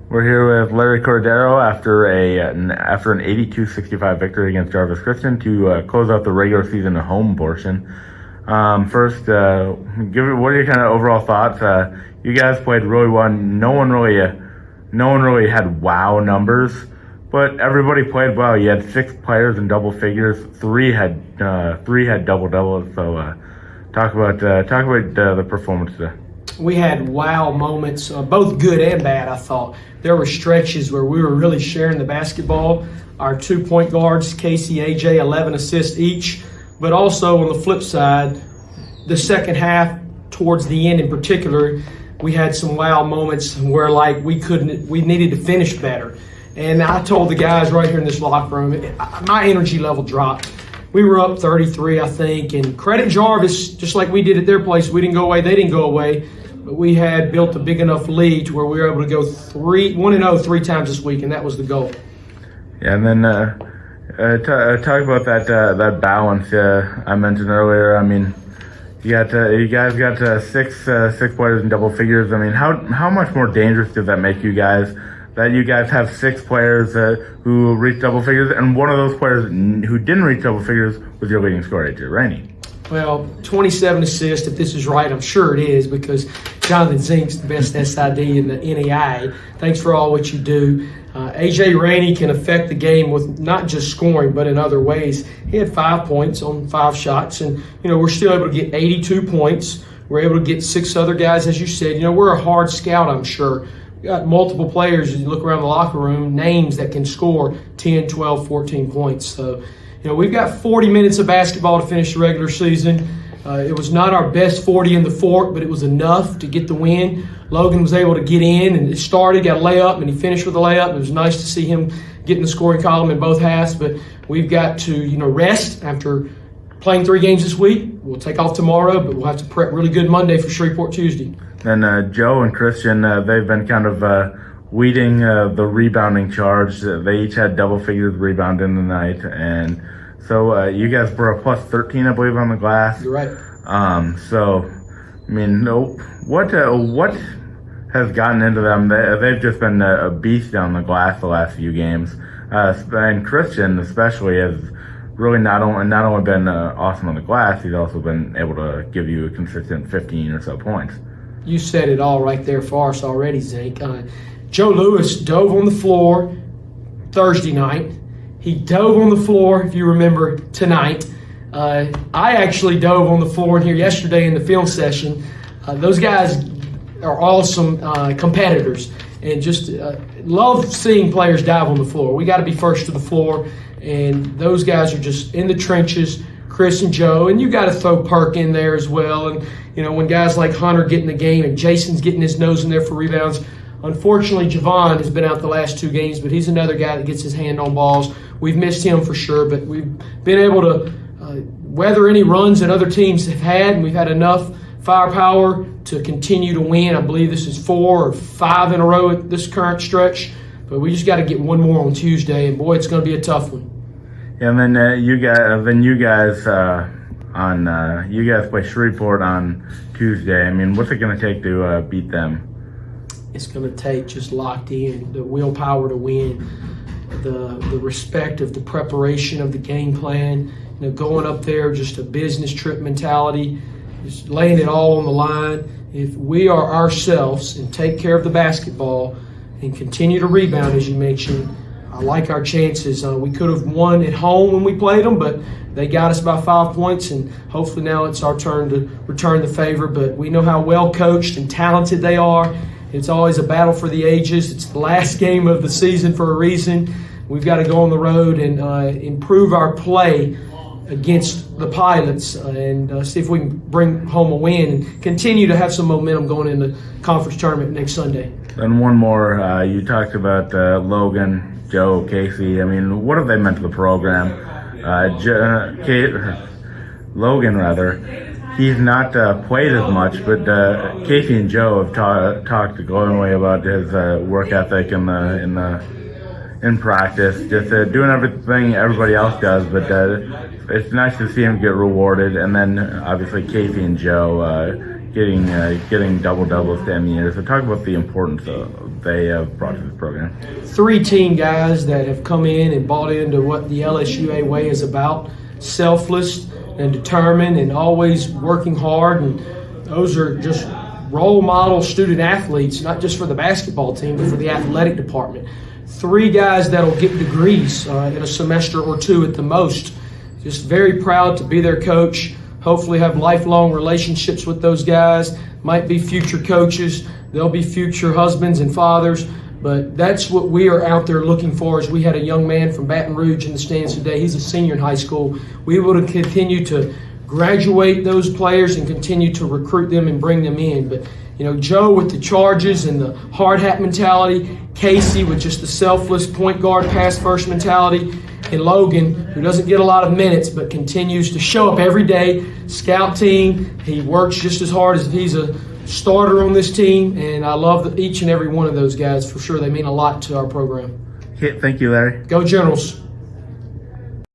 We're here with Larry Cordaro after an 82-65 victory against Jarvis Christian to close out the regular season home portion. First, what are your kind of overall thoughts? You guys played really well. No one really had wow numbers, but everybody played well. You had 6 players in double figures. 3 had double doubles. So, talk about the performance today. We had wow moments, both good and bad, I thought. There were stretches where we were really sharing the basketball. Our 2 point guards, Casey, AJ, 11 assists each. But also on the flip side, the second half, towards the end in particular, we had some wow moments where we needed to finish better. And I told the guys right here in this locker room, my energy level dropped. We were up 33, I think, and credit Jarvis, just like we did at their place. We didn't go away, they didn't go away. But we had built a big enough lead to where we were able to go 1-0 3 times this week, and that was the goal. Yeah, and then talk about that balance I mentioned earlier. I mean, you guys got 6 players in double figures. I mean, how much more dangerous does that make you guys? That you guys have 6 players who reached double figures, and one of those players who didn't reach double figures was your leading scorer, AJ Rainey. Well, 27 assists, if this is right, I'm sure it is, because Jonathan Zink's the best SID in the NAIA. Thanks for all what you do. AJ Rainey can affect the game with not just scoring, but in other ways. He had 5 points on 5 shots, and we're still able to get 82 points. We're able to get 6 other guys, as you said. We're a hard scout, I'm sure. We got multiple players, as you look around the locker room, names that can score 10, 12, 14 points. So, we've got 40 minutes of basketball to finish the regular season. It was not our best 40 in the fort, but it was enough to get the win. Logan was able to get in, and it started, got a layup, and he finished with a layup. It was nice to see him get in the scoring column in both halves, but we've got to, rest after playing 3 games this week. We'll take off tomorrow, but we'll have to prep really good Monday for Shreveport Tuesday. And Joe and Christian, they've been kind of leading the rebounding charge. They each had double figures rebounding tonight, and so you guys were a plus 13, I believe, on the glass. You're right. So, I mean, what has gotten into them? They've just been a beast on the glass the last few games, and Christian especially has really not only been awesome on the glass, he's also been able to give you a consistent 15 or so points. You said it all right there for us already, Zink. Joe Lewis dove on the floor Thursday night. He dove on the floor, if you remember, tonight. I actually dove on the floor in here yesterday in the film session. Those guys are awesome competitors, and just love seeing players dive on the floor. We got to be first to the floor, and those guys are just in the trenches, Chris and Joe, and you got to throw Perk in there as well. And when guys like Hunter get in the game and Jason's getting his nose in there for rebounds. Unfortunately, Javon has been out the last 2 games, but he's another guy that gets his hand on balls. We've missed him for sure, but we've been able to weather any runs that other teams have had, and we've had enough firepower to continue to win. I believe this is 4 or 5 in a row at this current stretch, but we just got to get one more on Tuesday, and boy, it's going to be a tough one. Yeah, and then you guys play Shreveport on Tuesday. I mean, what's it going to take to beat them? It's going to take just locked in, the willpower to win, the respect of the preparation of the game plan, going up there, just a business trip mentality, just laying it all on the line. If we are ourselves and take care of the basketball and continue to rebound, as you mentioned, I like our chances. We could have won at home when we played them, but they got us by 5 points, and hopefully now it's our turn to return the favor. But we know how well coached and talented they are. It's always a battle for the ages. It's the last game of the season for a reason. We've got to go on the road and improve our play against the Pilots and see if we can bring home a win and continue to have some momentum going into the conference tournament next Sunday. And one more, you talked about Logan, Joe, Casey. I mean, what have they meant to the program? Logan, he's not played as much, but Casey and Joe have talked glowingly about his work ethic in practice, just doing everything everybody else does. But it's nice to see him get rewarded. And then obviously Casey and Joe, getting double doubles to end the year. So talk about the importance they have brought to this program. 3 teen guys that have come in and bought into what the LSUA way is about, selfless and determined and always working hard. And those are just role model student athletes, not just for the basketball team, but for the athletic department. 3 guys that'll get degrees in a semester or 2 at the most. Just very proud to be their coach. Hopefully have lifelong relationships with those guys. Might be future coaches. They'll be future husbands and fathers. But that's what we are out there looking for. As we had a young man from Baton Rouge in the stands today. He's a senior in high school. We will continue to graduate those players and continue to recruit them and bring them in. But Joe with the charges and the hard hat mentality, Casey with just the selfless point guard pass first mentality, and Logan, who doesn't get a lot of minutes but continues to show up every day, scout team. He works just as hard as if he's a starter on this team, and I love each and every one of those guys for sure. They mean a lot to our program. Thank you, Larry. Go Generals.